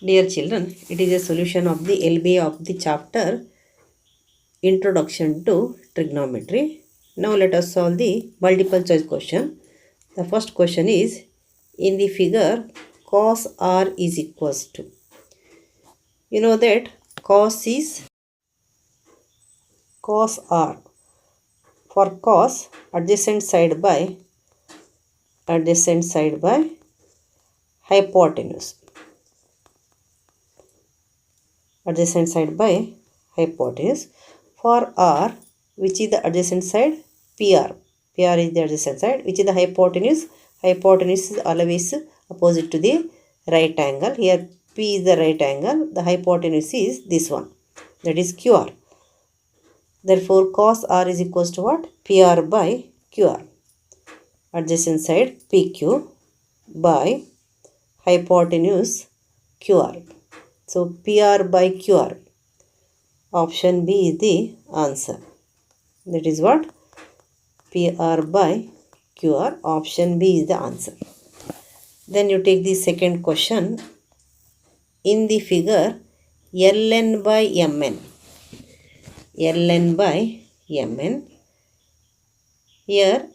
Dear children, it is a solution of the LBA of the chapter Introduction to Trigonometry. Now let us solve the multiple choice question. The first question is, in the figure cos r is equals to. You know that cos is cos r. For cos, adjacent side by hypotenuse. Adjacent side by hypotenuse. For r, which is the adjacent side? PR. PR is the adjacent side, which is the hypotenuse. Hypotenuse is always opposite to the right angle. Here P is the right angle. The hypotenuse is this one. That is QR. Therefore, cos r is equals to what? PR by QR. Adjacent side PQ by hypotenuse QR. So, PR by QR. Option B is the answer. That is what? PR by QR. Option B is the answer. Then you take the second question. In the figure, ln by mn. ln by mn. Here,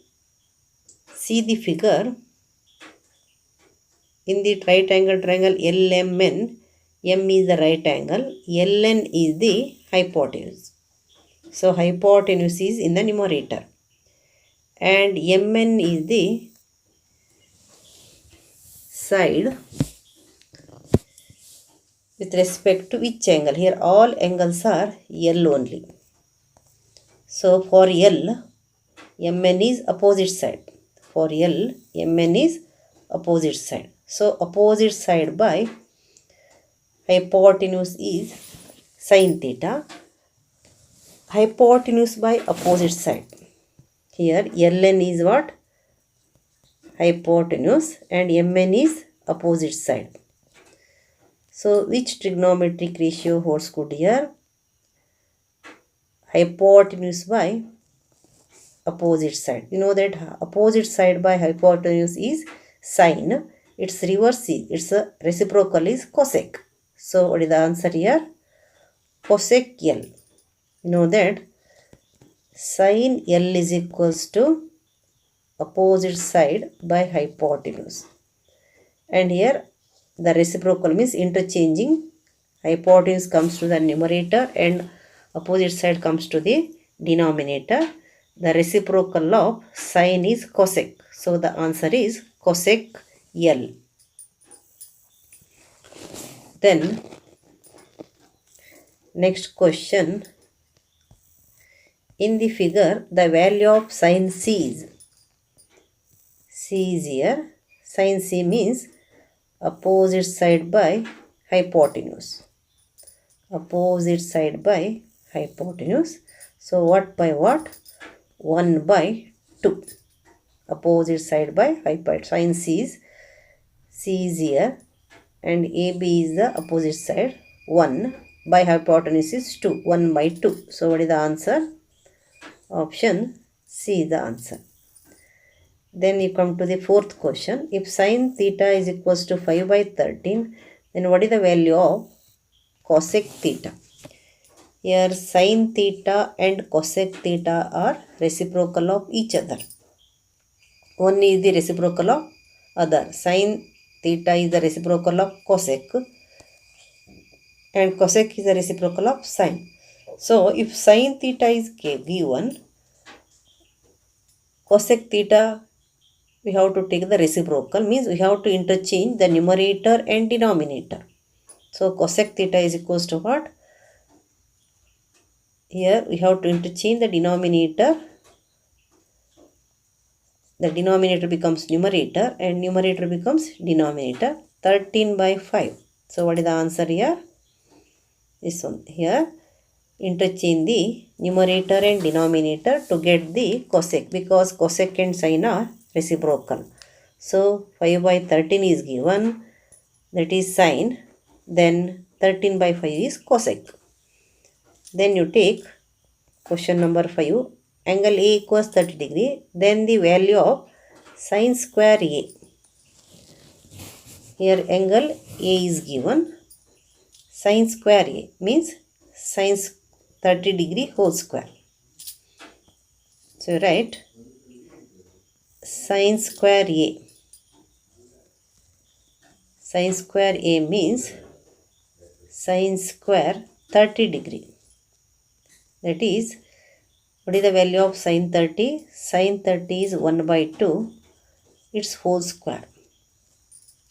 see the figure. In the right angle triangle LMN, M is the right angle, ln is the hypotenuse. So, hypotenuse is in the numerator. And Mn is the side with respect to which angle? Here all angles are L only. So, for L, Mn is opposite side. For L, Mn is opposite side. So, opposite side by hypotenuse is sin theta. Hypotenuse by opposite side. Here ln is what? Hypotenuse and mn is opposite side. So which trigonometric ratio holds good here? Hypotenuse by opposite side. You know that opposite side by hypotenuse is sine. Its reverse is, its reciprocal is cosec. So what is the answer here? Cosec L. You know that sin L is equals to opposite side by hypotenuse. And here the reciprocal means interchanging. Hypotenuse comes to the numerator and opposite side comes to the denominator. The reciprocal of sin is cosec. So the answer is cosec L. Then next question. In the figure, the value of sin C is here. Sin C means opposite side by hypotenuse. Opposite side by hypotenuse. So, what by what? 1 by 2. Opposite side by hypotenuse. Sin C is here and AB is the opposite side. 1 by hypotenuse is 2. 1 by 2. So, what is the answer? Option C is the answer. Then you come to the fourth question. If sin theta is equals to 5 by 13, then what is the value of cosec theta? Here sin theta and cosec theta are reciprocal of each other. One is the reciprocal of other. Sin theta is the reciprocal of cosec and cosec is the reciprocal of sin. So, if sin theta is given, cosec theta we have to take the reciprocal, means we have to interchange the numerator and denominator. So, cosec theta is equals to what? Here we have to interchange the denominator. The denominator becomes numerator and numerator becomes denominator. 13 by 5. So, what is the answer here? This one. Here interchange the numerator and denominator to get the cosec, because cosec and sin are reciprocal. So 5 by 13 is given, that is sin, then 13 by 5 is cosec. Then you take question number 5, angle A equals 30 degree, then the value of sin square A. Here angle A is given, Sine square A means sine 30 degree whole square. So write sine square A. Sine square A means sine square 30 degree. That is, what is the value of sine 30? Sine 30 is 1 by 2. Its whole square.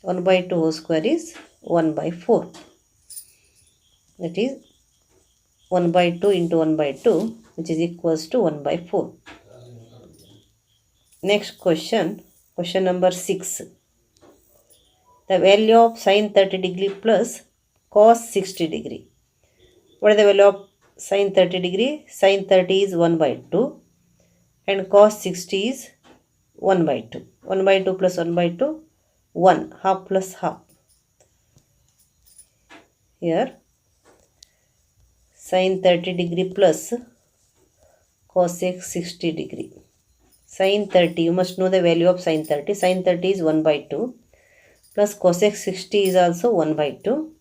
1 by 2 whole square is 1 by 4. That is 1 by 2 into 1 by 2, which is equals to 1 by 4. Next question, question number 6. The value of sine 30 degree plus cos 60 degree. What is the value of sine 30 degree? Sine 30 is 1 by 2 and cos 60 is 1 by 2. 1 by 2 plus 1 by 2, 1. Half plus half. Here sine 30 degree plus cosec 60 degree. Sine 30, you must know the value of sine 30. Sine 30 is 1 by 2 plus cosec 60 is also 1 by 2.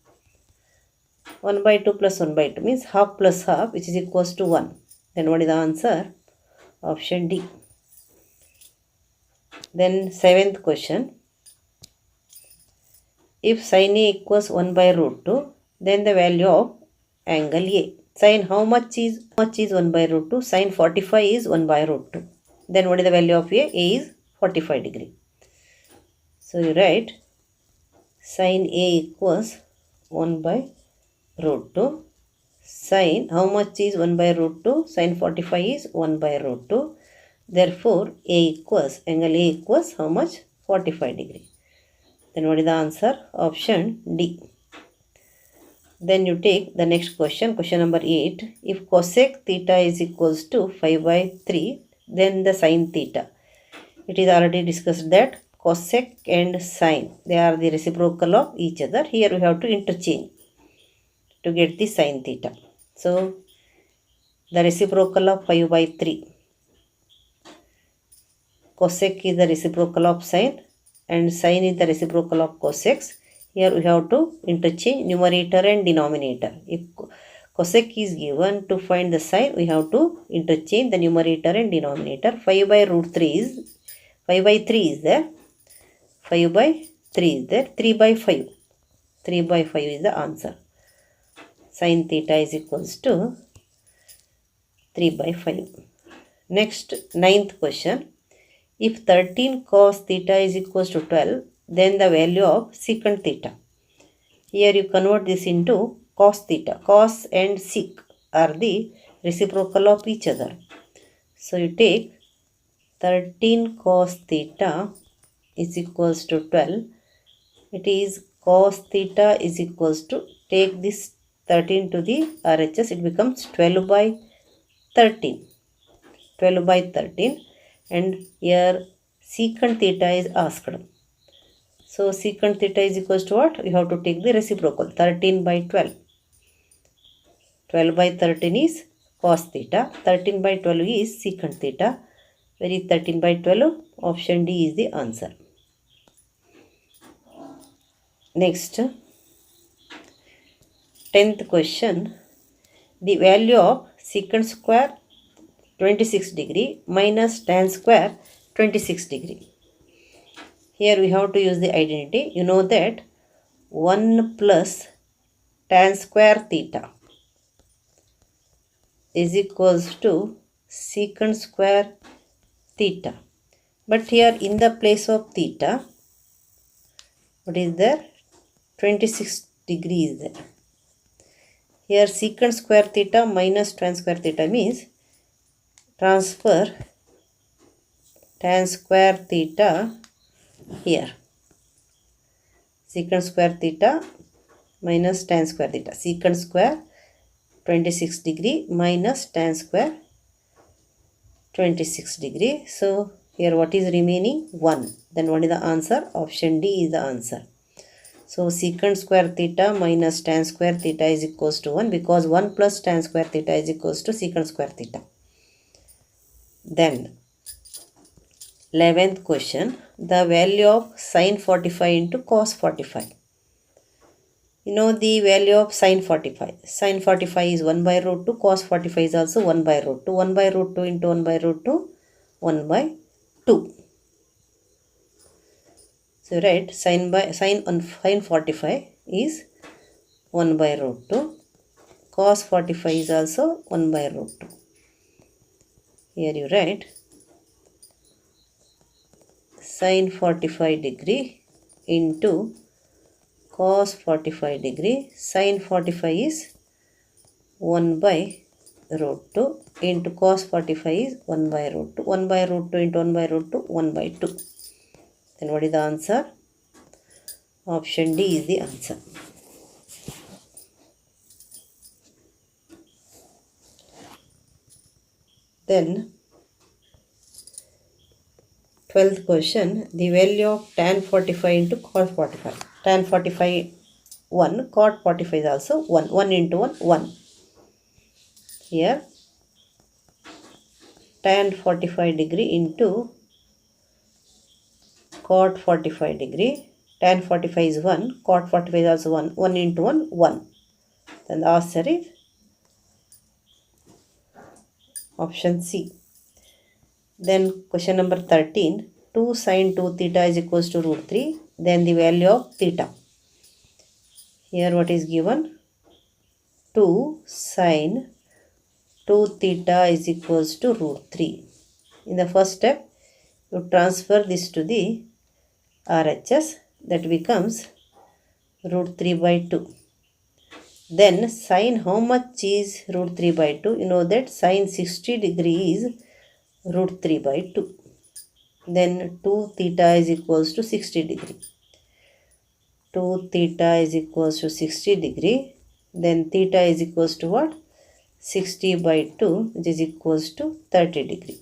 1 by 2 plus 1 by 2 means half plus half, which is equals to 1. Then what is the answer? Option D. Then 7th question. If sin A equals 1 by root 2, then the value of angle A. Sin how much is 1 by root 2? Sin 45 is 1 by root 2. Then what is the value of A? A is 45 degree. So you write sin A equals 1 by root 2. Sin how much is 1 by root 2? Sin 45 is 1 by root 2. Therefore, A equals, angle A equals how much? 45 degree. Then what is the answer? Option D. Then you take the next question, question number 8. If cosec theta is equals to 5 by 3, then the sin theta. It is already discussed that cosec and sin, they are the reciprocal of each other. Here we have to interchange to get the sin theta. So, the reciprocal of 5 by 3. Cosec is the reciprocal of sin and sin is the reciprocal of cosec. Here we have to interchange numerator and denominator. If cosec is given, to find the sin, we have to interchange the numerator and denominator. 5 by root 3 is, 5 by 3 is there. 5 by 3 is there. 3 by 5. 3 by 5 is the answer. Sin theta is equals to 3 by 5. Next, 9th question. If 13 cos theta is equals to 12, then the value of secant theta. Here you convert this into cos theta. Cos and sec are the reciprocal of each other. So you take 13 cos theta is equals to 12. It is cos theta is equals to, take this 13 to the RHS, it becomes 12 by 13. 12 by 13. And here secant theta is asked. So secant theta is equals to what? We have to take the reciprocal, 13 by 12. 12 by 13 is cos theta. 13 by 12 is secant theta. Where is 13 by 12? Option D is the answer. Next, 10th question. The value of secant square 26 degree minus tan square 26 degree. Here we have to use the identity. You know that 1 plus tan square theta is equals to secant square theta. But here in the place of theta, what is there? 26 degree is there. Here secant square theta minus tan square theta means transfer tan square theta here. Secant square theta minus tan square theta. Secant square 26 degree minus tan square 26 degree. So here what is remaining? 1. Then what is the answer? Option D is the answer. So secant square theta minus tan square theta is equals to 1, because 1 plus tan square theta is equals to secant square theta. Then 11th question, the value of sin 45 into cos 45. You know the value of sine 45. Sine 45 is 1 by root 2. Cos 45 is also 1 by root 2. 1 by root 2 into 1 by root 2. 1 by 2. So right, sine 45 is 1 by root 2. Cos 45 is also 1 by root 2. Here you write sine 45 degree into cos 45 degree. Sine 45 is 1 by root 2 into cos 45 is 1 by root 2. 1 by root 2 into 1 by root 2, 1 by 2. Then what is the answer? Option D is the answer. Then 12th question, the value of tan 45 into cot 45. Tan 45 1, cot 45 is also 1. 1 into 1, 1. Here tan 45 degree into cot 45 degree. Tan 45 is 1, cot 45 is also 1. 1 into 1, 1. Then the answer is option C. Then question number 13, 2 sine 2 theta is equals to root 3. Then the value of theta. Here what is given? 2 sine 2 theta is equals to root 3. In the first step, you transfer this to the RHS. That becomes root 3 by 2. Then sine how much is root 3 by 2? You know that sine 60 degree is root 3 by 2. Then 2 theta is equals to 60 degree. 2 theta is equals to 60 degree. Then theta is equals to what? 60 by 2, which is equals to 30 degree.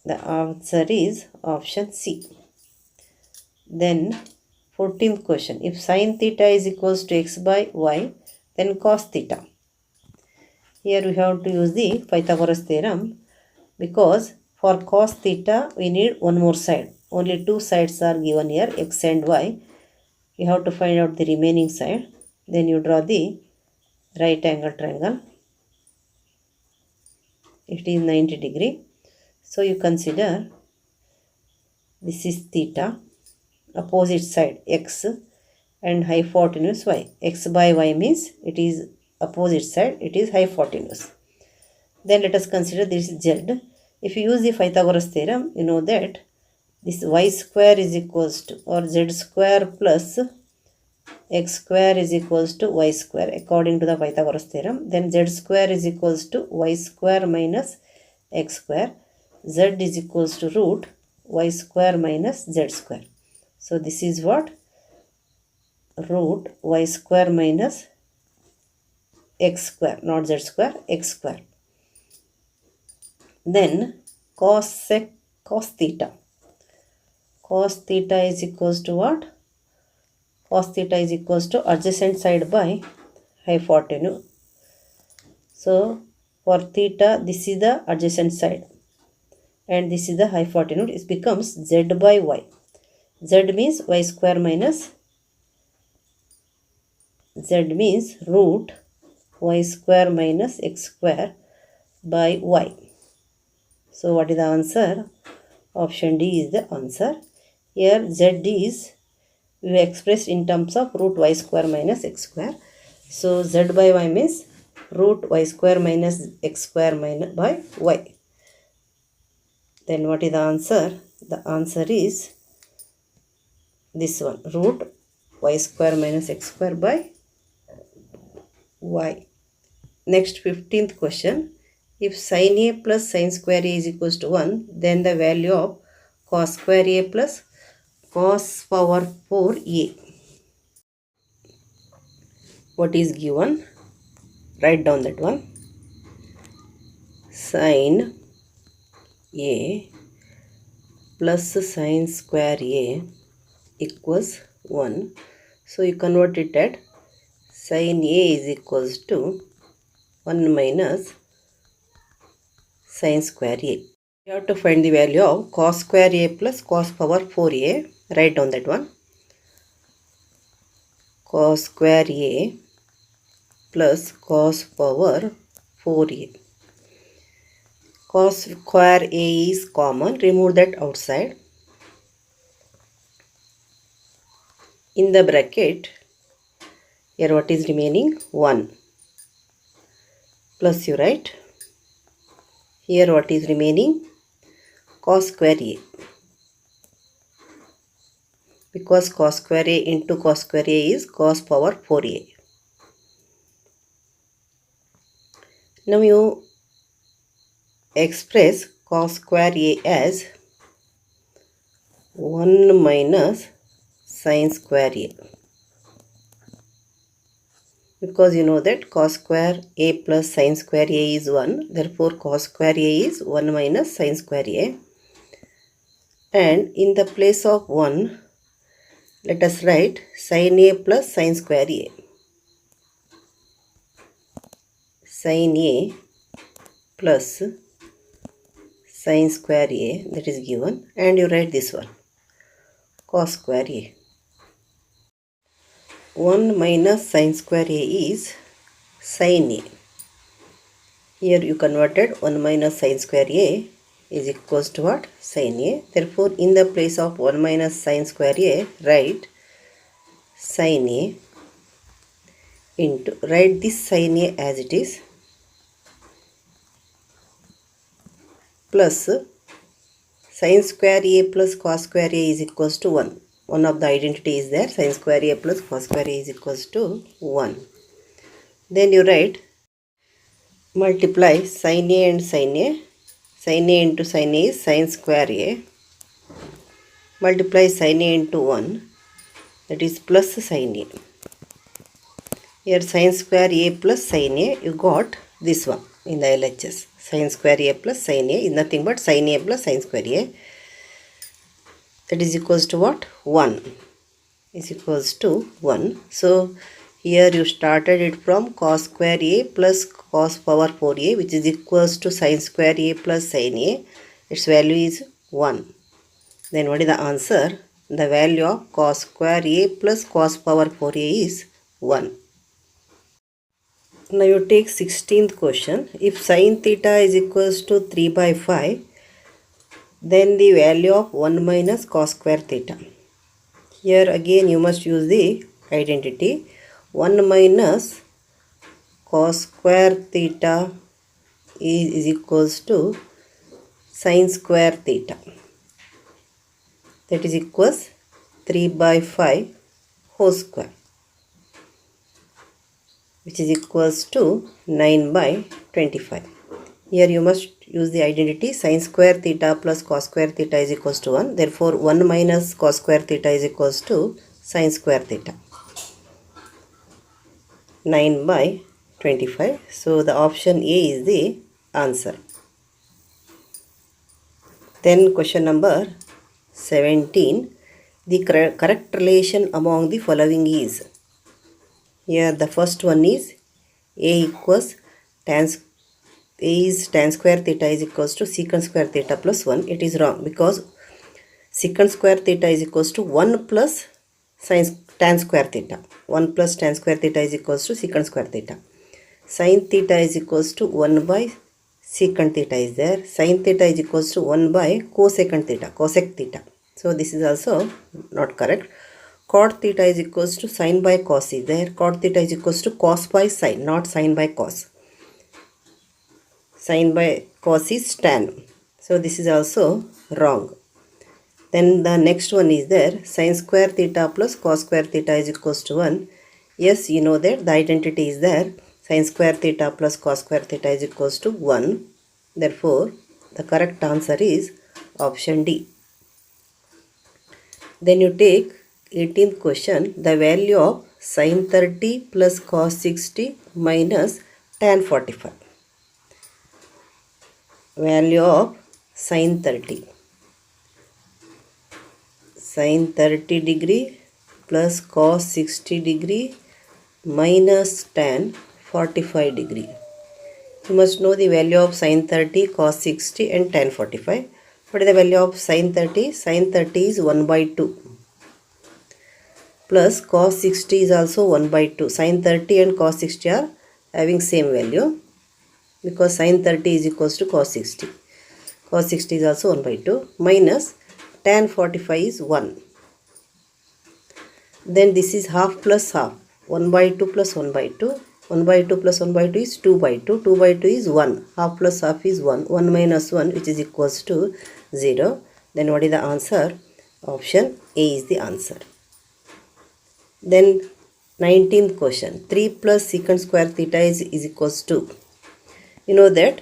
The answer is option C. Then 14th question. If sine theta is equals to x by y, then cos theta. Here we have to use the Pythagoras theorem, because for cos theta we need one more side. Only two sides are given here, x and y. You have to find out the remaining side. Then you draw the right angle triangle. It is 90 degree. So you consider this is theta, opposite side x, and hypotenuse y. X by y means it is opposite side, it is hypotenuse. Then let us consider this is z. If you use the Pythagoras theorem, you know that this y square is equals to, or z square plus x square is equals to y square according to the Pythagoras theorem. Then z square is equals to y square minus x square. Z is equals to root y square minus z square. So this is what? Root y square minus x square, not z square, x square. Then cos theta. Cos theta is equals to what? Cos theta is equals to adjacent side by hypotenuse. So for theta, this is the adjacent side and this is the hypotenuse. It becomes z by y. Z means y square minus, z means root y square minus x square by y. So what is the answer? Option D is the answer. Here z is we expressed in terms of root y square minus x square. So z by y means root y square minus x square minus by y. Then what is the answer? The answer is this one, root y square minus x square by y. Next 15th question. If sin a plus sin square a is equals to 1, then the value of cos square a plus cos power 4a. What is given? Write down that one. Sin a plus sin square a equals 1. So you convert it at sin a is equals to 1 minus sin square a. You have to find the value of cos square a plus cos power 4a. Write down that one. cos square a plus cos power 4a. Cos square a is common, remove that outside. In the bracket, here what is remaining? 1 plus you write. Here what is remaining? Cos square a. Because cos square a into cos square a is cos power 4a. Now you express cos square a as 1 minus sin square a. Because you know that cos square a plus sin square a is 1. Therefore cos square a is 1 minus sin square a. And in the place of 1, let us write sin a plus sin square a. Sin a plus sin square a, that is given, and you write this one, cos square a. 1 minus sin square a is sin a. Here you converted 1 minus sin square a is equals to what? Sin a. Therefore, in the place of 1 minus sin square a, write sin a into, write this sin a as it is, plus sin square a plus cos square a is equals to 1. One of the identity is there, sin square a plus cos square a is equals to 1. Then you write, multiply sin a and sin a. Sin a into sin a is sin square a. Multiply sin a into 1, that is plus sin a. Here sin square a plus sin a, you got this one in the LHS. Sin square a plus sin a is nothing but sin a plus sin square a. That is equals to what? 1. Is equals to 1. So here you started it from cos square a plus cos power 4a, which is equals to sin square a plus sin a. Its value is 1. Then what is the answer? The value of cos square a plus cos power 4a is 1. Now you take 16th question. If sin theta is equals to 3 by 5, then the value of 1 minus cos square theta. Here again you must use the identity. 1 minus cos square theta is equals to sin square theta. That is equals 3 by 5 whole square, which is equals to 9 by 25. Here you must use the identity sin square theta plus cos square theta is equals to 1. Therefore 1 minus cos square theta is equals to sin square theta. 9 by 25. So the option A is the answer. Then question number 17. The correct relation among the following is. Here the first one is A equals tan square theta is equals to secant square theta plus 1. It is wrong because secant square theta is equals to 1 plus tan square theta. 1 plus tan square theta is equals to secant square theta. Sin theta is equals to 1 by secant theta is there. Sin theta is equals to 1 by cosecant theta, cosec theta. So this is also not correct. Cot theta is equals to sin by cos is there. Cot theta is equals to cos by sin, not sin by cos. Sin by cos is tan. So this is also wrong. Then the next one is there. Sin square theta plus cos square theta is equals to 1. Yes, you know that the identity is there. Sin square theta plus cos square theta is equals to 1. Therefore, the correct answer is option D. Then you take 18th question. The value of sin 30 plus cos 60 minus tan 45. Value of sin 30. Sin 30 degree plus cos 60 degree minus tan 45 degree. You must know the value of sin 30, cos 60 and tan 45. What is the value of sin 30? Sin 30 is 1 by 2. plus cos 60 is also 1 by 2. Sin 30 and cos 60 are having same value because sin 30 is equals to cos 60. Cos 60 is also 1 by 2 minus tan 45 is 1. Then this is half plus half. 1 by 2 plus 1 by 2. 1 by 2 plus 1 by 2 is 2 by 2. 2 by 2 is 1. Half plus half is 1. 1 minus 1 which is equals to 0. Then what is the answer? Option A is the answer. Then 19th question. 3 plus secant square theta is equals to. You know that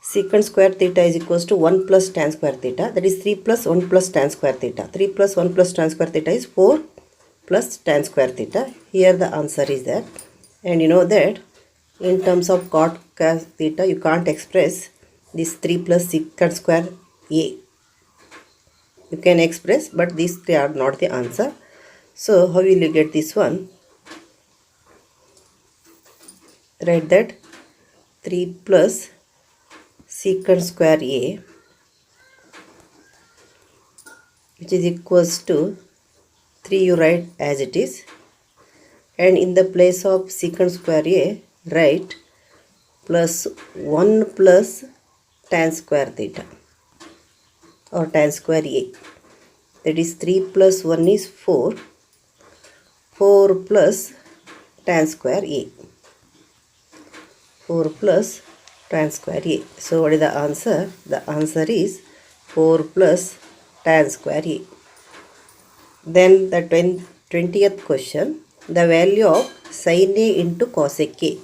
secant square theta is equals to 1 plus tan square theta. That is 3 plus 1 plus tan square theta. 3 plus 1 plus tan square theta is 4 plus tan square theta. Here the answer is there. And you know that in terms of cot theta you can't express this 3 plus secant square A. You can express, but these three are not the answer. So how will you get this one? Write that 3 plus secant square A, which is equals to 3 you write as it is, and in the place of secant square A write plus 1 plus tan square theta or tan square A. That is 3 plus 1 is 4. 4 plus tan square A. 4 plus tan square A. So what is the answer? The answer is 4 plus tan square A. Then the 20th question. The value of sin A into cosec A.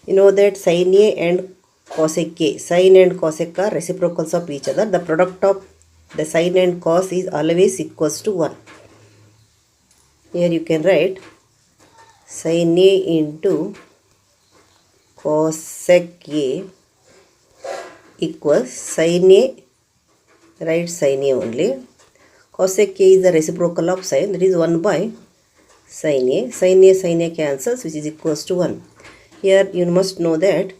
You know that sin A and cosec A. Sin and cosec are reciprocals of each other. The product of the sin and cos is always equals to 1. Here you can write sin A into cosec A equals sin A, write sin A only. Cosec A is the reciprocal of sin, that is 1 by sin A. Sin A cancels, which is equals to 1. Here you must know that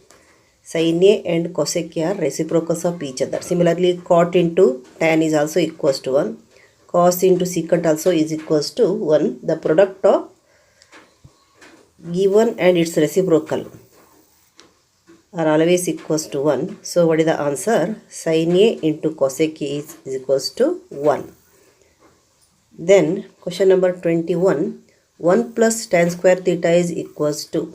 sin A and cosec A are reciprocals of each other. Similarly, cot into tan is also equals to 1. Cos into secant also is equals to 1. The product of given and its reciprocal are always equals to 1. So what is the answer? Sin A into cosec A is equals to 1. Then question number 21. 1 plus tan square theta is equals to.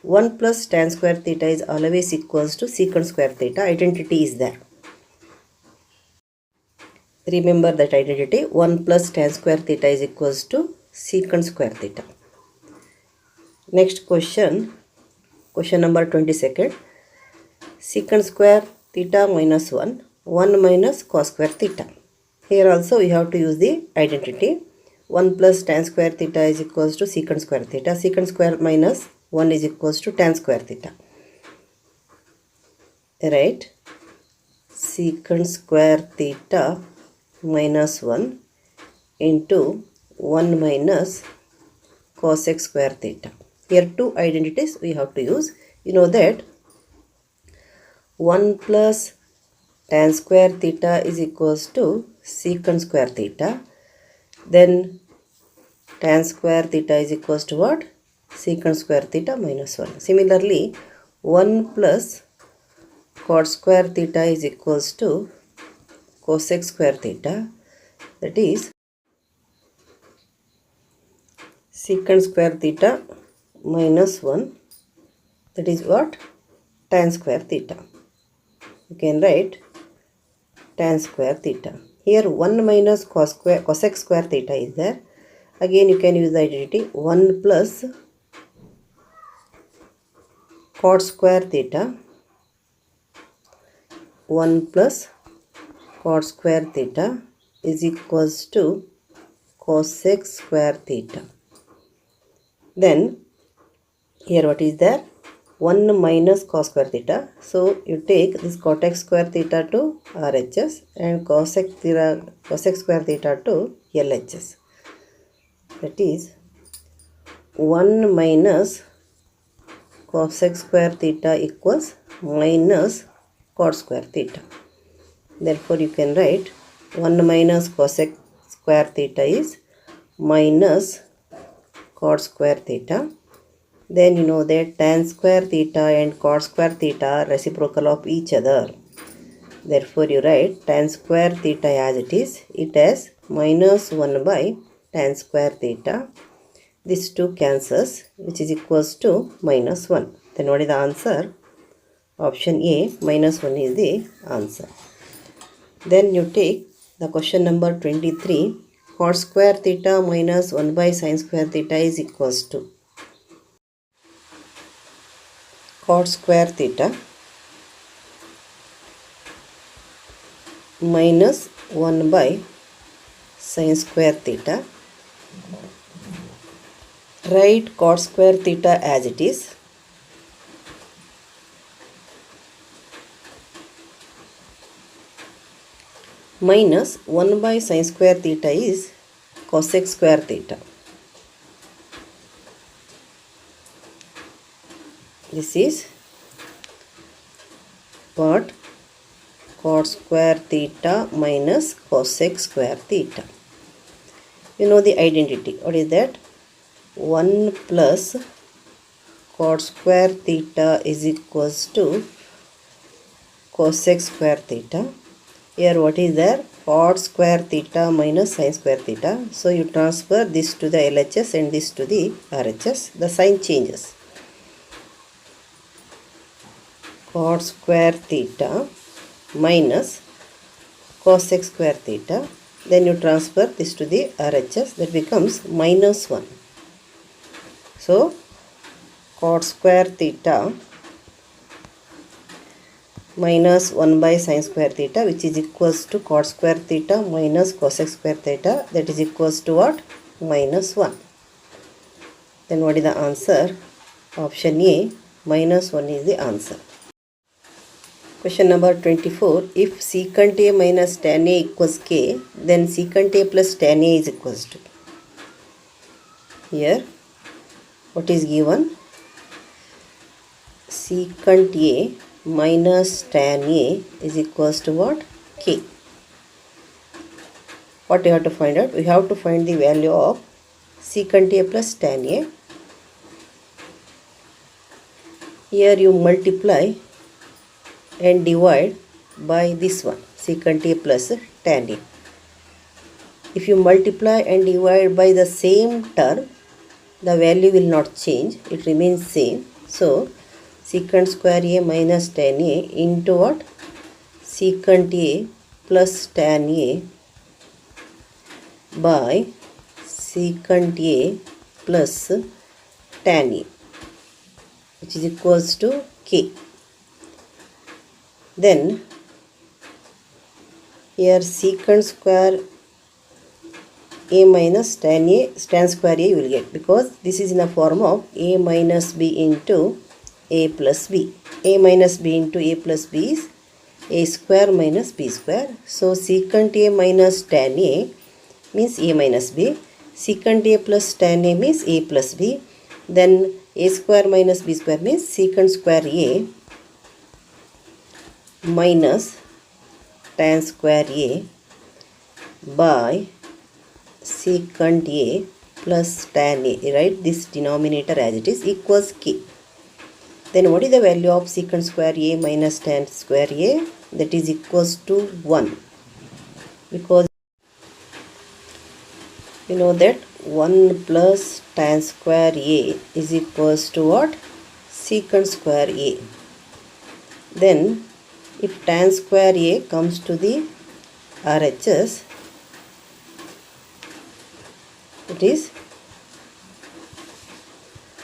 1 plus tan square theta is always equals to secant square theta. Identity is there. Remember that identity. 1 plus tan square theta is equals to secant square theta. Next question. Question number 22nd. Secant square theta minus 1. 1 minus cos square theta. Here also we have to use the identity. 1 plus tan square theta is equals to secant square theta. Secant square minus 1 is equals to tan square theta. Right? Secant square theta minus 1 into 1 minus cosec square theta. Here two identities we have to use. You know that 1 plus tan square theta is equals to secant square theta. Then tan square theta is equals to what? Secant square theta minus 1. Similarly, 1 plus cot square theta is equals to cosec square theta. That is secant square theta minus 1. That is what? Tan square theta. You can write tan square theta. Here 1 minus cosec square theta is there. Again you can use the identity 1 plus cot square theta. 1 plus cot square theta is equals to cosec square theta. Then here what is there? 1 minus cos square theta. So you take this cotec square theta to RHS and cosec square theta to LHS. That is 1 minus cosec square theta equals minus cot square theta. Therefore you can write 1 minus cosec square theta is minus cot square theta. Then you know that tan square theta and cot square theta are reciprocal of each other. Therefore you write tan square theta as it is. It has minus 1 by tan square theta. These two cancels, which is equals to minus 1. Then what is the answer? Option A, minus 1 is the answer. Then you take the question number 23. Cot square theta minus 1 by sin square theta is equals to cot square theta minus 1 by sin square theta. Write cot square theta as it is. Minus 1 by sin square theta is cosec square theta. This is what? Cot square theta minus cosec square theta. You know the identity. What is that? 1 plus cot square theta is equals to cosec square theta. Here what is there? Cot square theta minus sin square theta. So you transfer this to the LHS and this to the RHS. The sign changes. Cot square theta minus cosec square theta. Then you transfer this to the RHS. That becomes minus 1. So cot square theta minus 1 by sin square theta, which is equals to cot square theta minus cosec square theta, that is equals to what? Minus 1. Then what is the answer? Option A, minus 1 is the answer. Question number 24. If secant A minus tan A equals K, then secant A plus tan A is equals to. Here, what is given? Secant A minus tan A is equals to what? K. What you have to find out? We have to find the value of secant A plus tan A. Here you multiply and divide by this one, secant A plus tan A. If you multiply and divide by the same term, the value will not change, it remains same. So secant square A minus tan A into what? Secant A plus tan A by secant A plus tan A, which is equals to K. Then here secant square A minus tan square A you will get, because this is in the form of A minus B into A plus B. A minus B into A plus B is A square minus B square. So secant A minus tan A means A minus B. Secant A plus tan A means A plus B. Then A square minus B square means secant square A minus tan square A by secant A plus tan A. Write this denominator as it is, equals K. Then what is the value of secant square A minus tan square A? That is equals to 1. Because you know that 1 plus tan square A is equals to what? Secant square A. Then if tan square A comes to the RHS, it is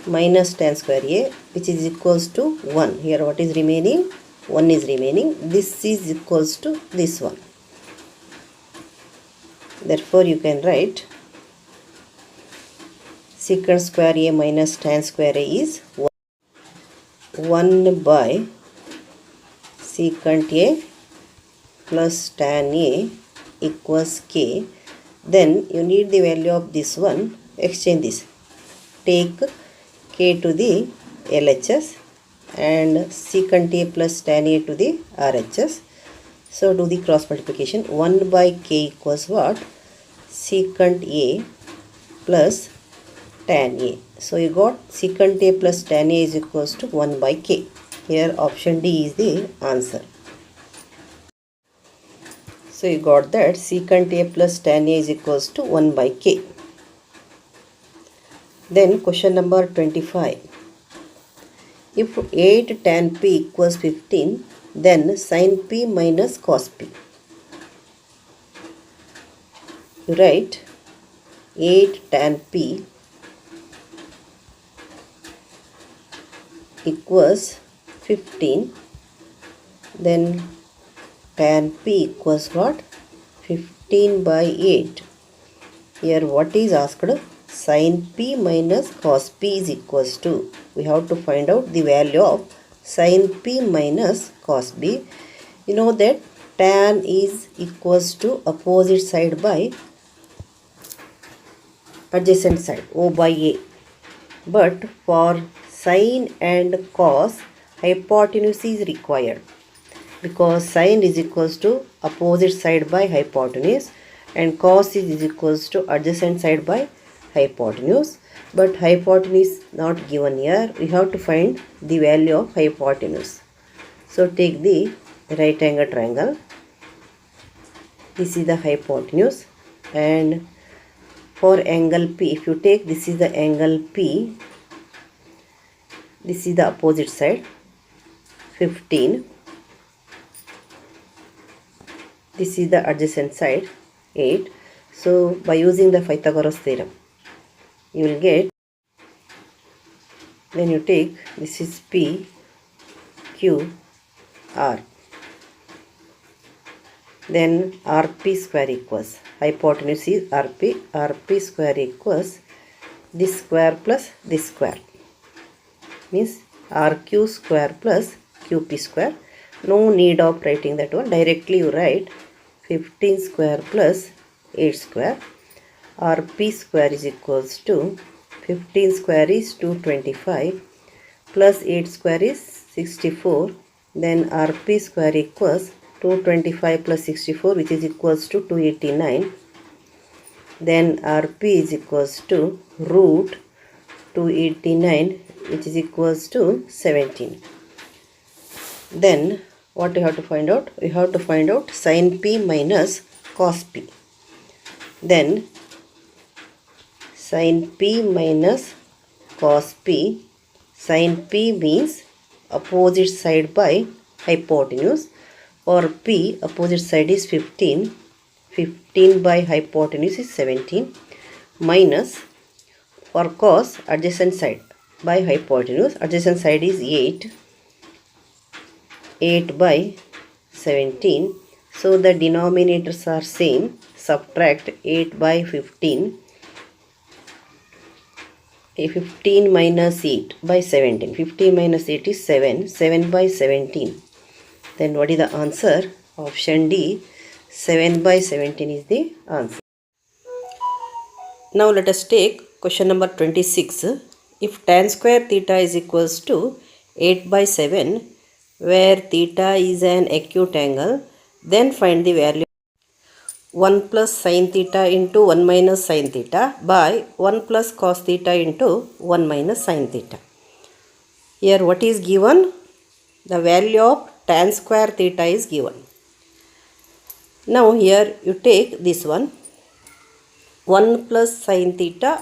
minus tan square A, which is equals to 1. Here what is remaining? 1 is remaining. This is equals to this one. Therefore you can write secant square A minus tan square A is 1 by secant A plus tan A equals K. Then you need the value of this one. Exchange this. Take K to the LHS and secant A plus tan A to the RHS. So do the cross multiplication. 1 by K equals what? Secant A plus tan A. So you got secant A plus tan A is equals to 1 by K. Here option D is the answer. So you got that secant A plus tan A is equals to 1 by K. Then question number 25. If 8 tan P equals 15, then sin P minus cos P. You write 8 tan P equals 15, then tan P equals what? 15 by 8. Here what is asked? Sin P minus cos P is equals to, we have to find out the value of sin P minus cos B. You know that tan is equals to opposite side by adjacent side, O by A. But for sin and cos, hypotenuse is required, because sin is equals to opposite side by hypotenuse and cos is equals to adjacent side by hypotenuse. But hypotenuse not given here. We have to find the value of hypotenuse. So take the right angle triangle. This is the hypotenuse, and for angle P, if you take this is the angle P, this is the opposite side 15, this is the adjacent side 8. So by using the Pythagoras theorem, you will get, then you take this is P, Q, R, then RP square equals, hypotenuse is RP square equals this square plus this square, means RQ square plus QP square. No need of writing that one, directly you write 15 square plus 8 square. RP square is equals to 15 square is 225 plus 8 square is 64. Then RP square equals 225 plus 64, which is equals to 289. Then RP is equals to root 289, which is equals to 17. Then what we have to find out? We have to find out sin P minus cos P. Then sin P minus cos P. Sin P means opposite side by hypotenuse. For P, opposite side is 15. 15 by hypotenuse is 17. Minus, for cos, adjacent side by hypotenuse. Adjacent side is 8. 8 by 17. So the denominators are same. Subtract 8 by 15. 15 minus 8 by 17. 15 minus 8 is 7. 7 by 17. Then what is the answer? Option D, 7 by 17 is the answer. Now let us take question number 26. If tan square theta is equals to 8 by 7, where theta is an acute angle, then find the value 1 plus sin theta into 1 minus sin theta by 1 plus cos theta into 1 minus sin theta. Here what is given? The value of tan square theta is given. Now here you take this one, 1 plus sin theta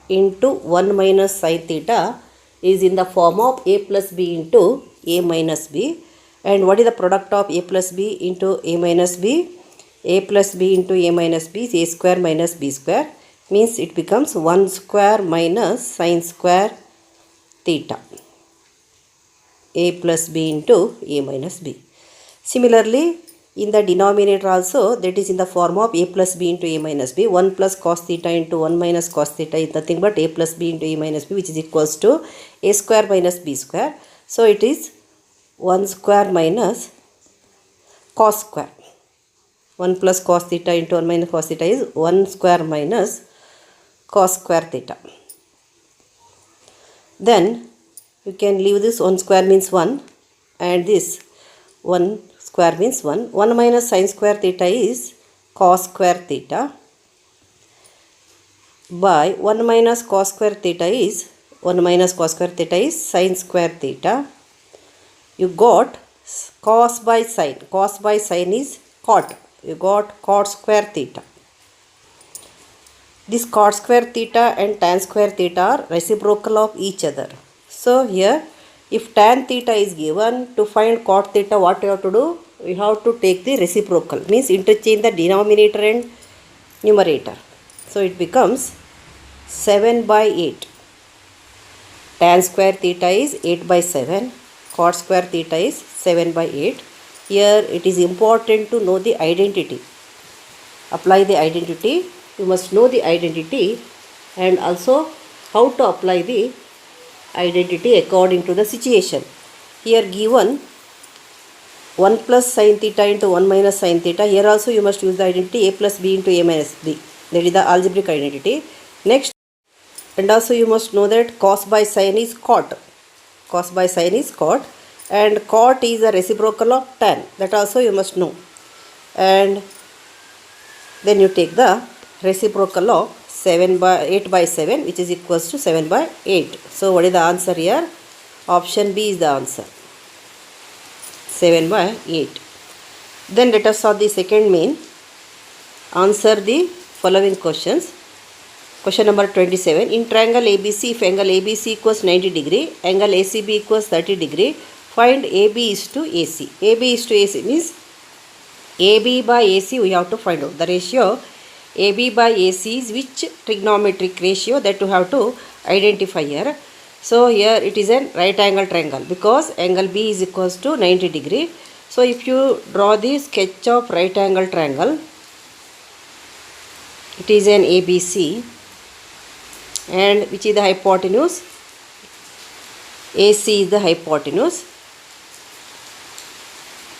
into 1 minus sin theta is in the form of a plus b into a minus b. And what is the product of a plus b into a minus b? A plus b into a minus b is a square minus b square, means it becomes 1 square minus sin square theta. A plus b into a minus b. Similarly, in the denominator also, that is in the form of a plus b into a minus b. 1 plus cos theta into 1 minus cos theta is nothing but a plus b into a minus b, which is equals to a square minus b square. So it is 1 square minus cos square. 1 plus cos theta into 1 minus cos theta is 1 square minus cos square theta. Then you can leave this 1 square means 1 and this 1 square means 1. 1 minus sin square theta is cos square theta. by 1 minus cos square theta is 1 minus cos square theta is sin square theta. You got cos by sin. Cos by sin is cot. You got cot square theta. This cot square theta and tan square theta are reciprocal of each other. So here, if tan theta is given, to find cot theta, what you have to do? We have to take the reciprocal. Means interchange the denominator and numerator. So it becomes 7 by 8. Tan square theta is 8 by 7. Cot square theta is 7 by 8. Here it is important to know the identity. Apply the identity. You must know the identity and also how to apply the identity according to the situation. Here given 1 plus sin theta into 1 minus sin theta. Here also you must use the identity a plus b into a minus b. That is the algebraic identity. Next, and also you must know that cos by sin is cot. Cos by sin is cot, and cot is a reciprocal of tan. That also you must know. And then you take the reciprocal of 8 by 7, which is equals to 7 by 8. So what is the answer here? Option B is the answer. 7 by 8. Then let us solve the second main. Answer the following questions. Question number 27. In triangle ABC, if angle ABC equals 90 degree, angle ACB equals 30 degree, find AB is to AC. AB is to AC means AB by AC we have to find out. The ratio AB by AC is which trigonometric ratio, that you have to identify here. So here it is an right angle triangle because angle B is equals to 90 degree. So if you draw the sketch of right angle triangle, it is an ABC, and which is the hypotenuse? AC is the hypotenuse.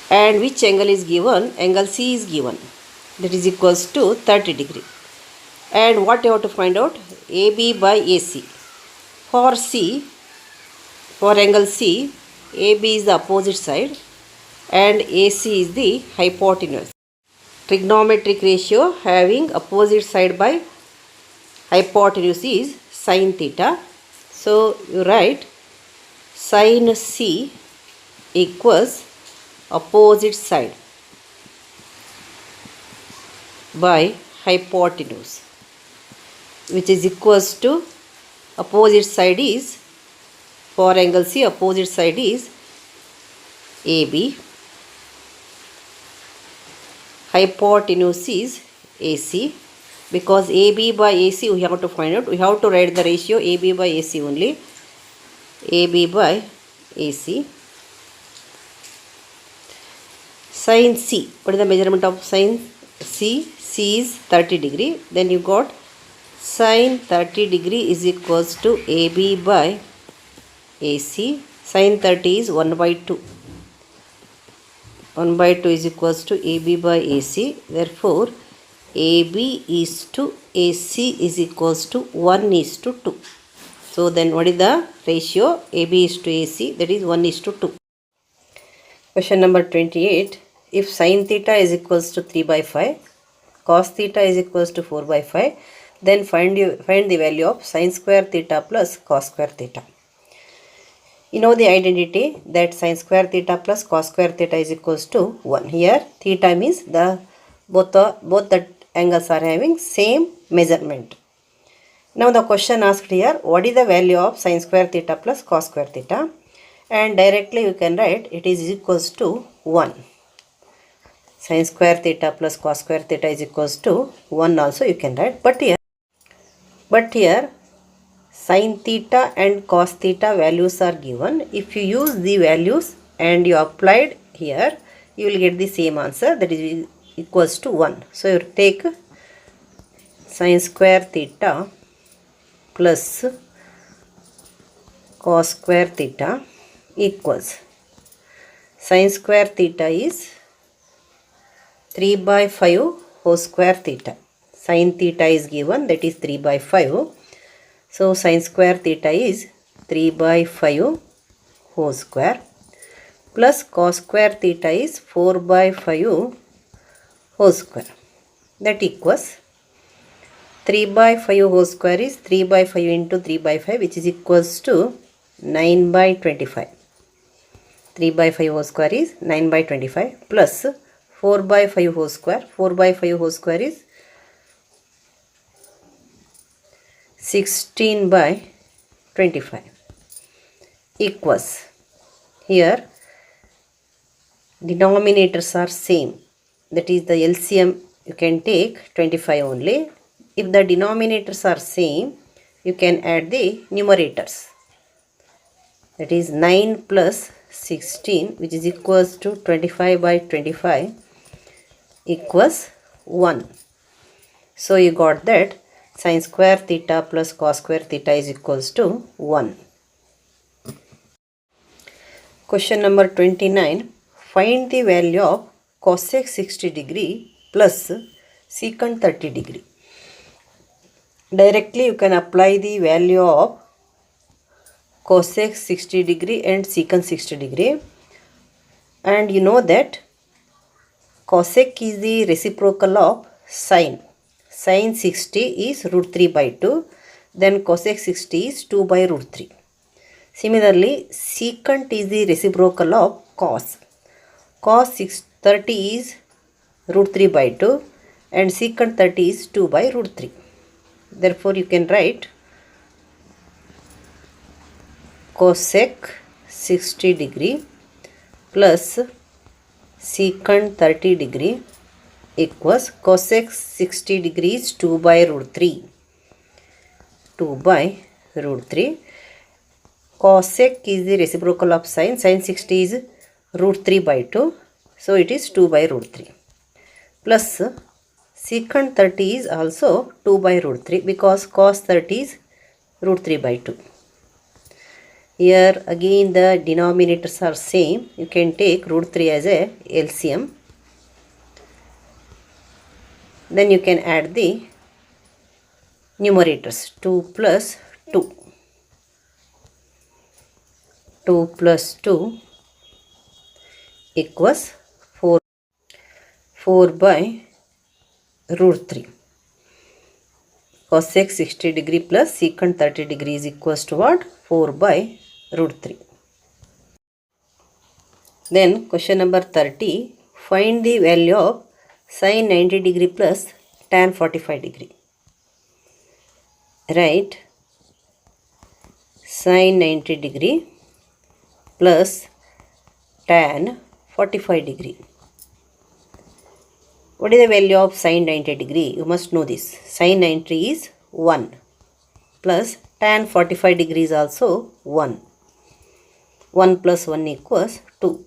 And which angle is given? Angle C is given, that is equals to 30 degree. And what you have to find out? AB by AC. For C, for angle C, AB is the opposite side and AC is the hypotenuse. Trigonometric ratio having opposite side by hypotenuse is sin theta. So you write sin C equals opposite side by hypotenuse, which is equals to opposite side is, for angle C, opposite side is AB, hypotenuse is AC. Because AB by AC we have to find out, we have to write the ratio AB by AC only. AB by AC. Sin C, what is the measurement of sin C? C is 30 degree. Then you got sin 30 degree is equals to AB by AC. Sin 30 is 1 by 2. 1 by 2 is equals to AB by AC. Therefore, AB is to AC is equals to 1 is to 2. So then what is the ratio? AB is to AC, that is 1 is to 2. Question number 28. If sin theta is equals to 3 by 5, cos theta is equals to 4 by 5, then find the value of sin square theta plus cos square theta. You know the identity that sin square theta plus cos square theta is equals to 1. Here theta means the both the angles are having same measurement. Now the question asked here, what is the value of sin square theta plus cos square theta? And directly you can write it is equals to 1. Sin square theta plus cos square theta is equals to 1 also you can write. But here sin theta and cos theta values are given. If you use the values and you applied here, you will get the same answer, that is equals to 1. So you take sin square theta plus cos square theta equals sin square theta is 3 by 5 whole square theta. Sin theta is given, that is 3 by 5. So sin square theta is 3 by 5 whole square plus cos square theta is 4 by 5 whole square. That equals 3 by 5 whole square is 3 by 5 into 3 by 5, which is equals to 9 by 25. 3 by 5 whole square is 9 by 25 plus 4 by 5 whole square. 4 by 5 whole square is 16 by 25 equals, here denominators are same, that is the LCM you can take 25 only. If the denominators are same, you can add the numerators, that is 9 plus 16, which is equals to 25 by 25 equals 1. So you got that sin square theta plus cos square theta is equals to 1. Question number 29. Find the value of cosec 60 degree plus secant 30 degree. Directly you can apply the value of cosec 60 degree and secant 60 degree. And you know that cosec is the reciprocal of sine. Sine 60 is root 3 by 2. Then cosec 60 is 2 by root 3. Similarly, secant is the reciprocal of cos. Cos 30 is root 3 by 2 and secant 30 is 2 by root 3. Therefore, you can write cosec 60 degree plus secant 30 degree equals cosec 60 degree is 2 by root 3. 2 by root 3. Cosec is the reciprocal of sine. Sine 60 is root 3 by 2. So it is 2 by root 3. Plus secant 30 is also 2 by root 3 because cos 30 is root 3 by 2. Here again the denominators are same. You can take root 3 as a LCM. Then you can add the numerators. 2 plus 2. 2 plus 2 equals 4. 4 by root 3. Cosec 60 degree plus secant 30 degree is equals to what? 4 by root 3. Then question number 30. Find the value of sin 90 degree plus tan 45 degree. Write sin 90 degree plus tan 45 degree. What is the value of sin 90 degree? You must know this. Sin 90 is 1 plus tan 45 degree is also 1. 1 plus 1 equals 2.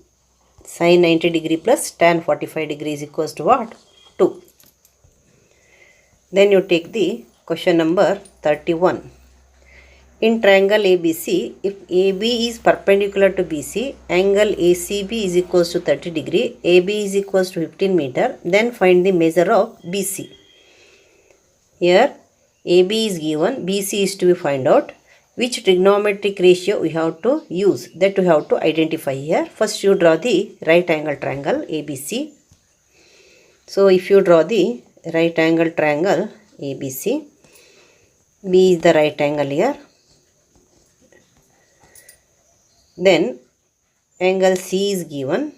Sin 90 degree plus tan 45 degree is equals to what? 2. Then you take the question number 31. In triangle ABC, if AB is perpendicular to BC, angle ACB is equals to 30 degree, AB is equals to 15 meter, then find the measure of BC. Here AB is given, BC is to be find out. Which trigonometric ratio we have to use, that we have to identify here. First you draw the right angle triangle ABC. So if you draw the right angle triangle ABC, B is the right angle here. Then angle C is given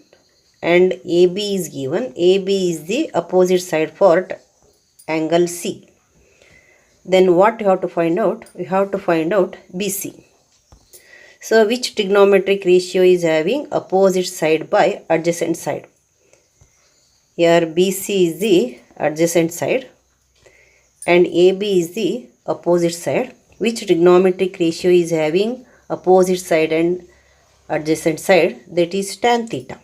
and AB is given. AB is the opposite side for angle C. Then what you have to find out? We have to find out BC. So which trigonometric ratio is having opposite side by adjacent side? Here BC is the adjacent side and AB is the opposite side. Which trigonometric ratio is having opposite side and adjacent side? That is tan theta.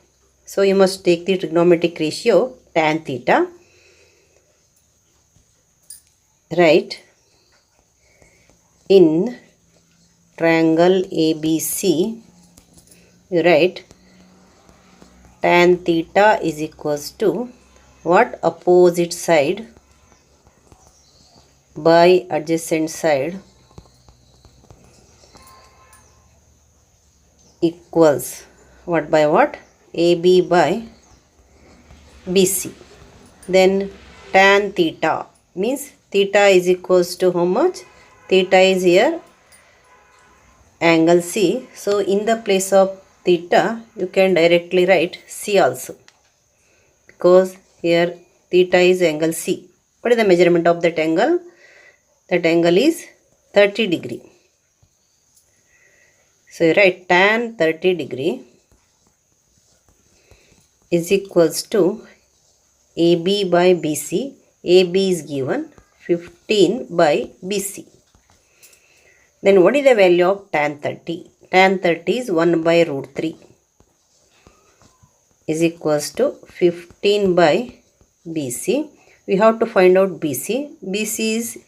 So you must take the trigonometric ratio tan theta. Right. In triangle ABC, you write tan theta is equals to what? Opposite side by adjacent side equals what by what? AB by BC. Then tan theta means theta is equals to how much? Theta is here angle C. So in the place of theta you can directly write C also, because here theta is angle C. What is the measurement of that angle? That angle is 30 degree. So you write tan 30 degree is equals to AB by BC. AB is given 15 by BC. Then what is the value of tan 30? Tan 30 is 1 by root 3 is equals to 15 by BC. We have to find out BC. BC is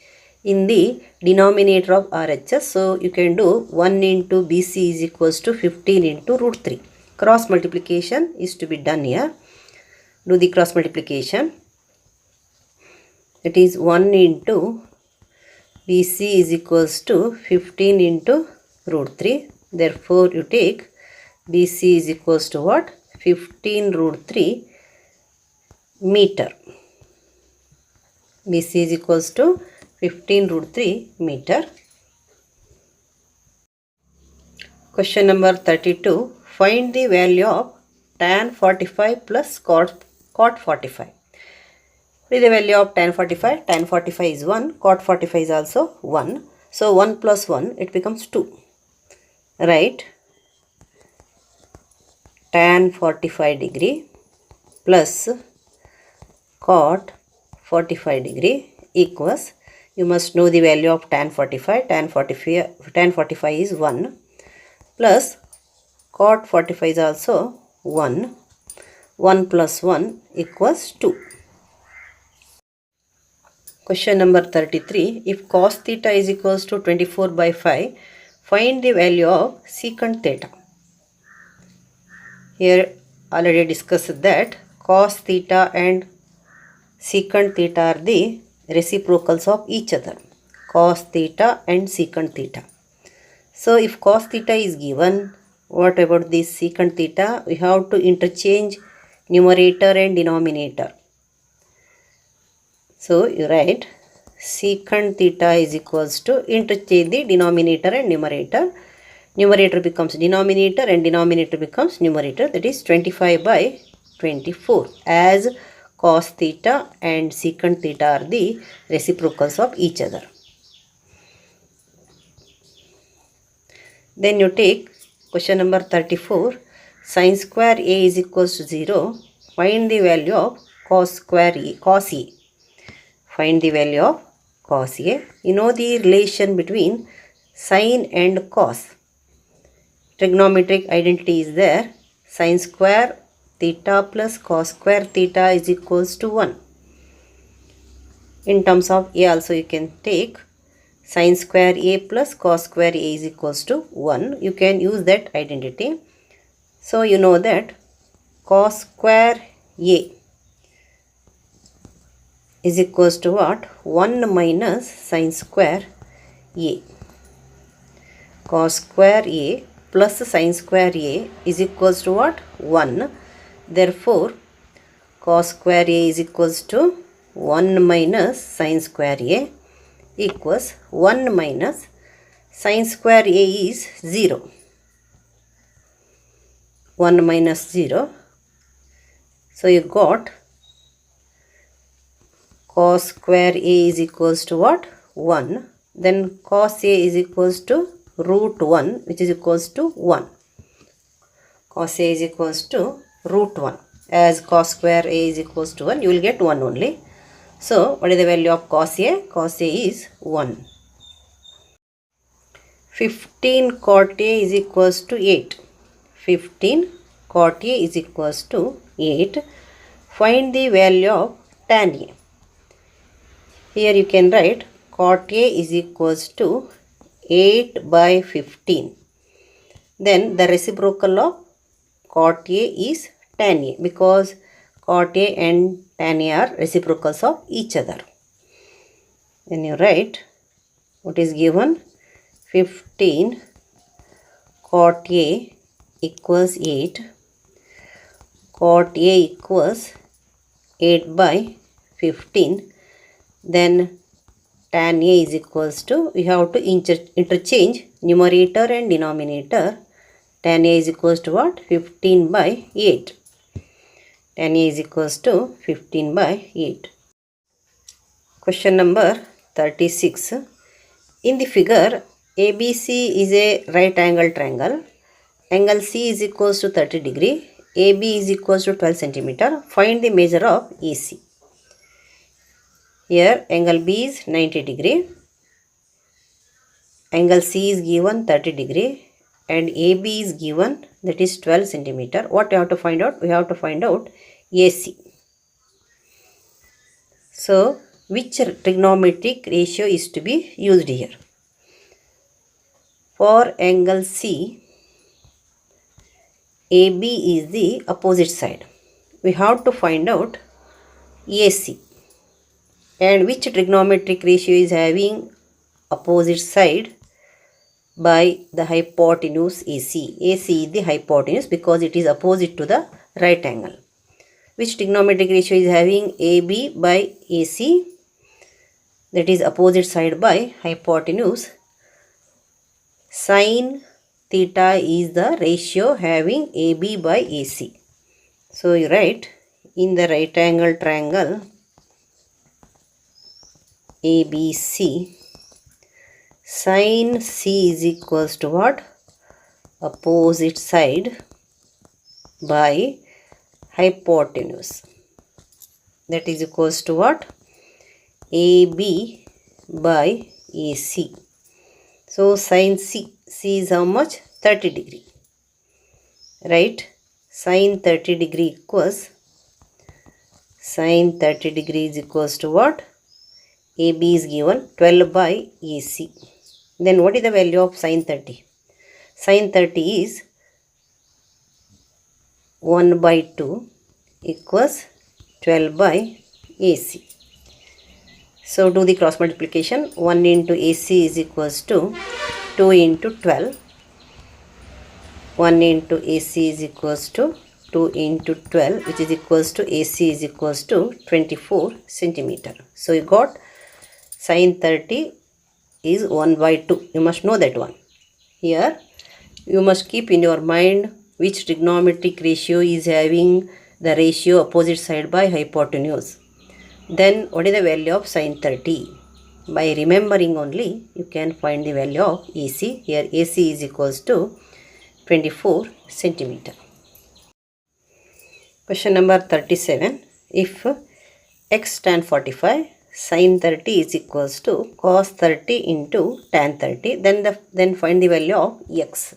in the denominator of RHS. So you can do 1 into BC is equals to 15 into root 3. Cross multiplication is to be done here. Do the cross multiplication. It is 1 into BC is equals to 15 into root 3. Therefore, you take BC is equals to what? 15 root 3 meter. BC is equals to 15 root 3 meter. Question number 32. Find the value of tan 45 plus cot 45. What is the value of tan 45? Tan 45 is 1. Cot 45 is also 1. So 1 plus 1, it becomes 2. Right? Tan 45 degree plus cot 45 degree equals, you must know the value of tan 45. Tan 45 is 1 plus cot 45 is also 1. 1 plus 1 equals 2. Question number 33. If cos theta is equals to 24 by 5, find the value of secant theta. Here already discussed that cos theta and secant theta are the reciprocals of each other. Cos theta and secant theta. So if cos theta is given, what about this secant theta? We have to interchange numerator and denominator. So you write secant theta is equals to interchange the denominator and numerator. Numerator becomes denominator and denominator becomes numerator, that is 25 by 24, as cos theta and secant theta are the reciprocals of each other. Then you take question number 34. Sin square A is equals to 0. Find the value of cos A. Find the value of cos A. You know the relation between sin and cos. Trigonometric identity is there. Sin square theta plus cos square theta is equals to 1. In terms of A also you can take sin square A plus cos square A is equals to 1. You can use that identity. So you know that cos square A is equals to what? 1 minus sin square A. Cos square A plus sin square A is equals to what? 1. Therefore, cos square A is equals to 1 minus sin square A equals 1 minus sin square A is 0. 1 minus 0. So you got cos square A is equals to what? 1. Then cos A is equals to root 1, which is equals to 1. Cos A is equals to root 1. As cos square A is equals to 1, you will get 1 only. So, what is the value of cos A? Cos A is 1. 15 cot A is equals to 8. 15 cot A is equals to 8. Find the value of tan A. Here you can write cot A is equals to 8 by 15. Then the reciprocal of cot A is tan A, because cot A and tan A are reciprocals of each other. Then you write what is given, 15 cot A equals 8. Cot A equals 8 by 15. Then tan A is equals to, we have to interchange numerator and denominator. Tan A is equals to what? 15 by 8. Tan A is equals to 15 by 8. Question number 36. In the figure, ABC is a right angle triangle. Angle C is equals to 30 degree. AB is equals to 12 centimeter. Find the measure of AC. Here angle B is 90 degree. Angle C is given 30 degree. And AB is given, that is 12 centimeter. What we have to find out? We have to find out AC. So, which trigonometric ratio is to be used here? For angle C, AB is the opposite side. We have to find out AC. And which trigonometric ratio is having opposite side by the hypotenuse AC? AC is the hypotenuse because it is opposite to the right angle. Which trigonometric ratio is having AB by AC? That is opposite side by hypotenuse. Sin theta is the ratio having AB by AC. So you write, in the right angle triangle ABC, sin C is equals to what? Opposite side by hypotenuse. That is equals to what? AB by AC. So sin C is how much? 30 degree. Right? Sin 30 degree equals, sin 30 degree is equals to what? AB is given 12 by AC. Then what is the value of sin 30? Sin 30 is 1 by 2 equals 12 by AC. So do the cross multiplication. 1 into AC is equals to 2 into 12. 1 into AC is equals to 2 into 12, which is equals to AC is equals to 24 centimeter. So you got sin 30 is 1 by 2. You must know that one. Here you must keep in your mind which trigonometric ratio is having the ratio opposite side by hypotenuse. Then what is the value of sin 30? By remembering only you can find the value of AC. Here AC is equals to 24 centimeter. Question number 37. If x tan 45 sin 30 is equals to cos 30 into tan 30, then find the value of x.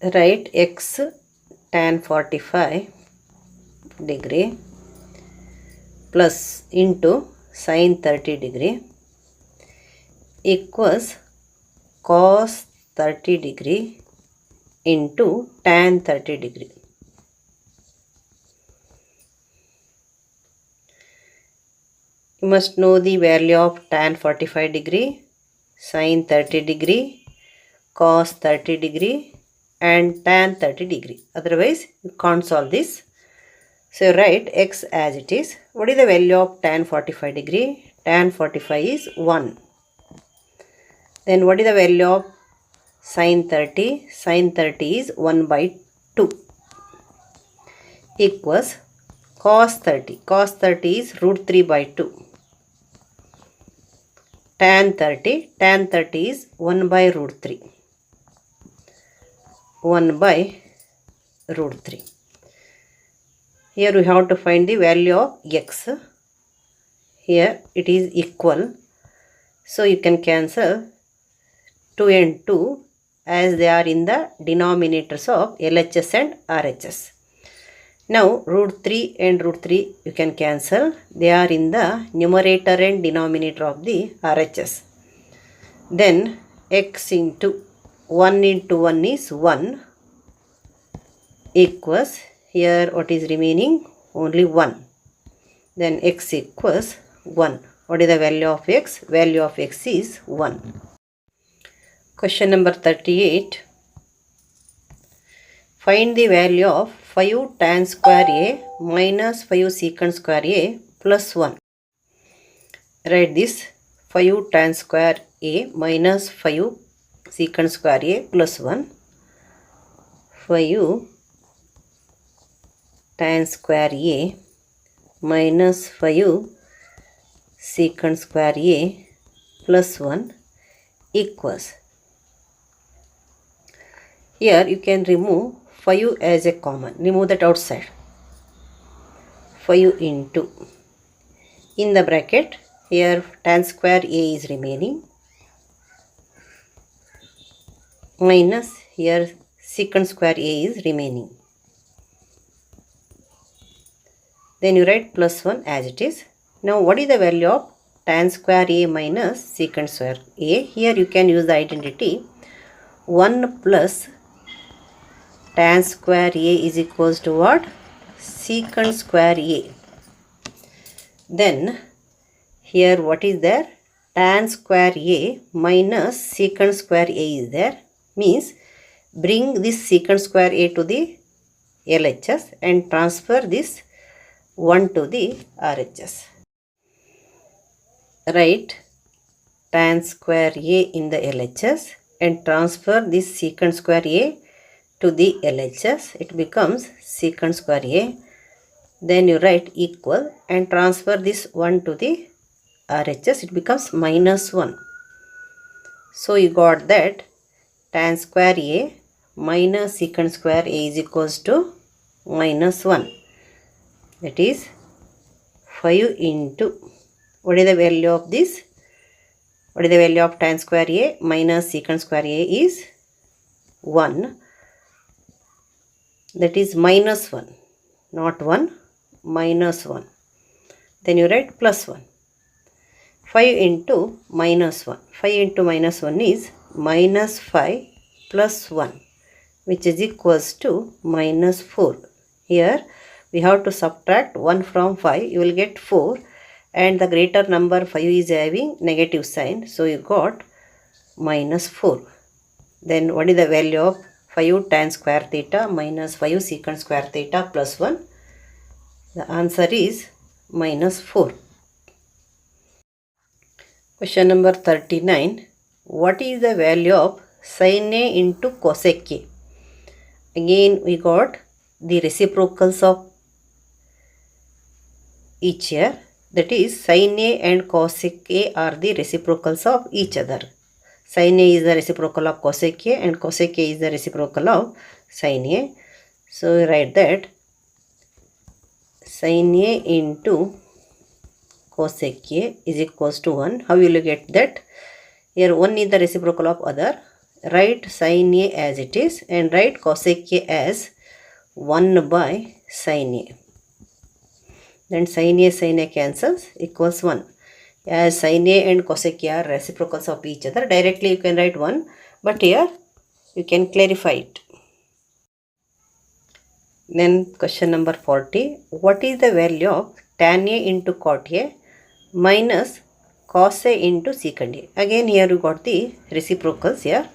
Write x tan 45 degree plus into sin 30 degree equals cos 30 degree into tan 30 degree. You must know the value of tan 45 degree, sin 30 degree, cos 30 degree and tan 30 degree. Otherwise you can't solve this. So write x as it is. What is the value of tan 45 degree? Tan 45 is 1. Then what is the value of sin 30? Sin 30 is 1 by 2 equals cos 30. Cos 30 is root 3 by 2. Tan 30. Tan 30 is 1 by root 3. 1 by root 3. Here we have to find the value of x. Here it is equal. So you can cancel 2 and 2 as they are in the denominators of LHS and RHS. Now root 3 and root 3 you can cancel. They are in the numerator and denominator of the RHS. Then x into 1 into 1 is 1 equals, here what is remaining? Only 1. Then x equals 1. What is the value of x? Value of x is 1. Question number 38. Find the value of 5 tan square A minus 5 secant square A plus 1. write this 5 tan square a minus 5 secant square a plus 1. 5 tan square a minus 5 secant square a plus 1 equals. Here you can remove 5 as a common. Remove that outside. 5 into. In the bracket, here tan square a is remaining. Minus here secant square a is remaining. Then you write plus 1 as it is. Now what is the value of tan square a minus secant square a? Here you can use the identity 1 plus tan square a is equals to what? Secant square a. Then here what is there? Tan square a minus secant square a is there. Means bring this secant square a to the LHS and transfer this 1 to the RHS. Write tan square a in the LHS and transfer this secant square a to the LHS. It becomes secant square a. Then you write equal and transfer this 1 to the RHS. It becomes minus 1. So you got that tan square a minus secant square a is equals to minus 1. That is 5 into. What is the value of this? What is the value of tan square a minus secant square a is 1. That is minus 1. Not 1. Minus 1. Then you write plus 1. 5 into minus 1. 5 into minus 1 is minus 5 plus 1, which is equals to minus 4. Here we have to subtract 1 from 5. You will get 4, and the greater number 5 is having negative sign. So you got minus 4. Then what is the value of 5 tan square theta minus 5 secant square theta plus 1? The answer is minus 4. Question number 39. What is the value of sin A into cosec A? Again we got the reciprocals of each here. That is sin A and cosec A are the reciprocals of each other. Sin A is the reciprocal of cosec A and cosec A is the reciprocal of sin A. So we write that sin A into cosec A is equals to 1. How will you get that? Here 1 is the reciprocal of other. Write sin A as it is and write cosec A as 1 by sin A. Then sin A cancels, equals 1. As sin A and cosec A are reciprocals of each other, directly you can write 1, but here you can clarify it. Then question number 40. What is the value of tan A into cot A minus cos A into secant A? Again here you got the reciprocals here.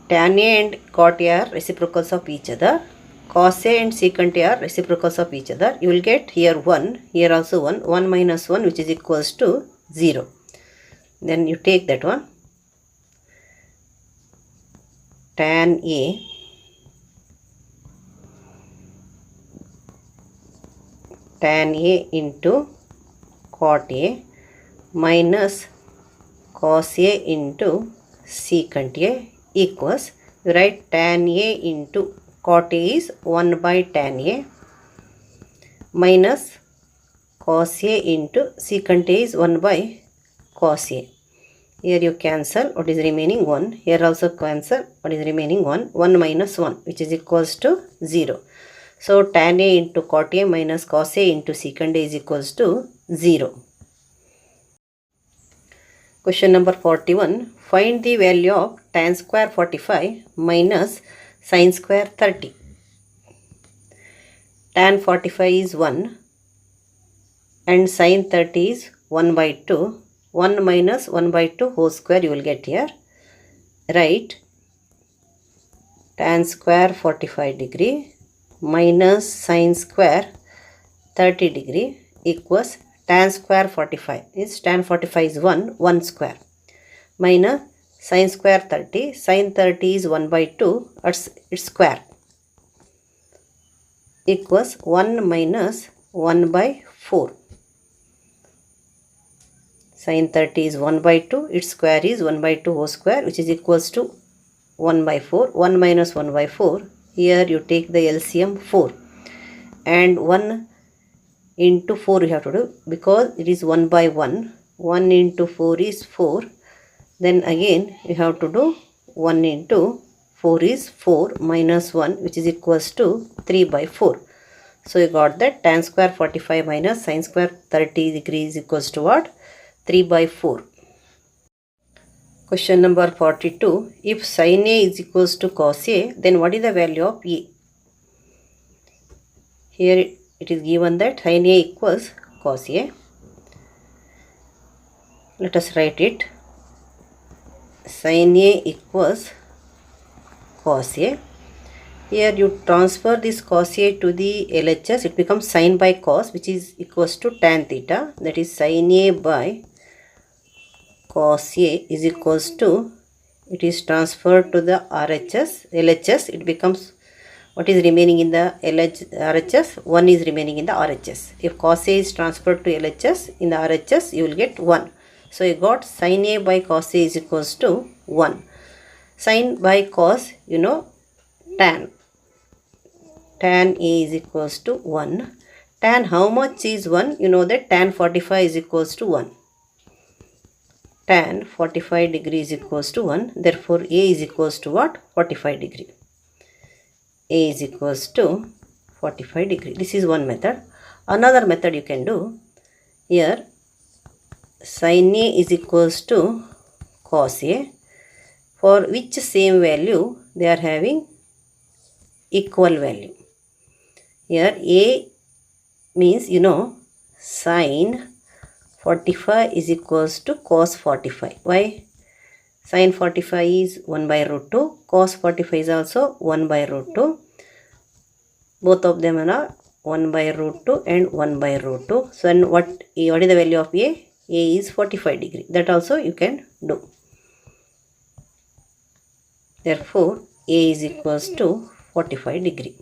Tan A and cot A are reciprocals of each other. Cos A and secant A are reciprocals of each other. You will get here 1, here also 1, 1 minus 1, which is equals to 0. Then you take that one. Tan A into cot A minus cos A into secant A equals, you write tan A into cot A is 1 by tan A minus cos A into secant A is 1 by cos A. Here you cancel, what is remaining 1. Here also cancel, what is remaining 1. 1 minus 1, which is equals to 0. So tan A into cot A minus cos A into secant A is equals to 0. Question number 41. Find the value of tan square 45 minus sin square 30. Tan 45 is 1 and sin 30 is 1 by 2. 1 minus 1 by 2 whole square you will get here. Write tan square 45 degree minus sin square 30 degree equals tan square 45 is tan 45 is 1 square minus sin square 30. Sin 30 is 1 by 2, its square equals 1 minus 1 by 4. Sin 30 is 1 by 2, its square is 1 by 2 whole square, which is equals to 1 by 4. 1 minus 1 by 4. Here you take the LCM 4. And 1 into 4 you have to do, because it is 1 by 1. 1 into 4 is 4. Then again you have to do 1 into 4 is 4 minus 1, which is equals to 3 by 4. So you got that tan square 45 minus sin square 30 degrees equals to what? 3 by 4. Question number 42. If sin A is equals to cos A, then what is the value of A? Here it is given that sin A equals cos A. Let us write it. Sin A equals cos A. Here you transfer this cos A to the LHS. It becomes sin by cos, which is equals to tan theta. That is sin A by cos A is equals to, it is transferred to the LHS. It becomes, what is remaining in the RHS? 1 is remaining in the RHS. If cos A is transferred to LHS, in the RHS you will get 1. So you got sin A by cos A is equals to 1. Sin by cos, you know, tan. Tan A is equals to 1. Tan how much is 1? You know that tan 45 is equals to 1. Tan 45 degree is equals to 1. Therefore, A is equals to what? 45 degree. A is equals to 45 degree. This is one method. Another method you can do. Here, sin A is equals to cos A, for which same value they are having equal value. Here A means, you know, sin 45 is equals to cos 45. Why? Sin 45 is 1 by root 2. Cos 45 is also 1 by root 2. Both of them are 1 by root 2 and 1 by root 2. So and what is the value of A? A is 45 degree. That also you can do. Therefore, A is equals to 45 degree.